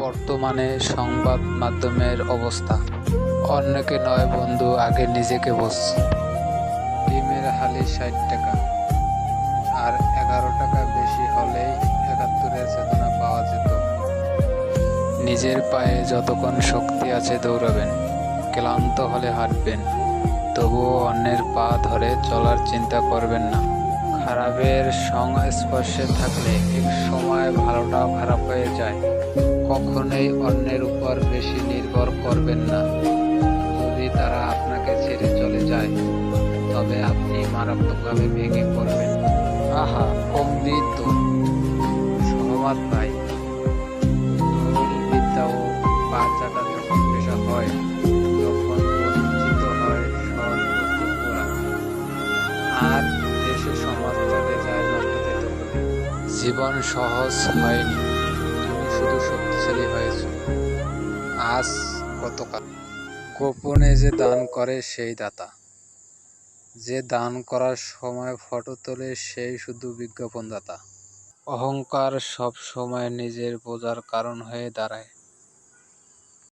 বর্তমানে সংবাদ মাধ্যমের অবস্থা। অন্যকে নয় বন্ধু, আগে নিজেকে বোঝ। ডিমের হালি ৬০ টাকা, আর ১১ টাকা বেশি হলেই ৭১-এর চেতনা পাওয়া যেত। নিজের পায়ে যতক্ষণ শক্তি আছে দৌড়াবেন, ক্লান্ত হলে হাঁটবেন, তবুও অন্যের পা ধরে চলার চিন্তা করবেন না। খারাপের সংস্পর্শে থাকলে এক সময় ভালোটাও খারাপ হয়ে যায়। কখনোই অন্যের উপর বেশি নির্ভর করবেন না। যদি তারা আপনাকে ছেড়ে চলে যায়, তবে আপনি মারাত্মকভাবে ভেঙে পড়বেন। আহা, অমৃত সহমত ভাই। তরুণ বিদ্যা ও পা চাটা যখন পেশা হয়, তখন বঞ্চিত হয় সর্বোচ্চরা, আর দেশে সমাজ চলে যায় নষ্টতে করে। জীবন সহজ হয়নি, তুমি শুধু শক্তিশালী হয়েছ। আজ গতকাল গোপনে যে দান করে সেই দাতা, যে দান করার সময় ফটো তোলে সেই শুধু বিজ্ঞাপনদাতা। অহংকার সব সময় নিজের বোঝার কারণ হয়ে দাঁড়ায়।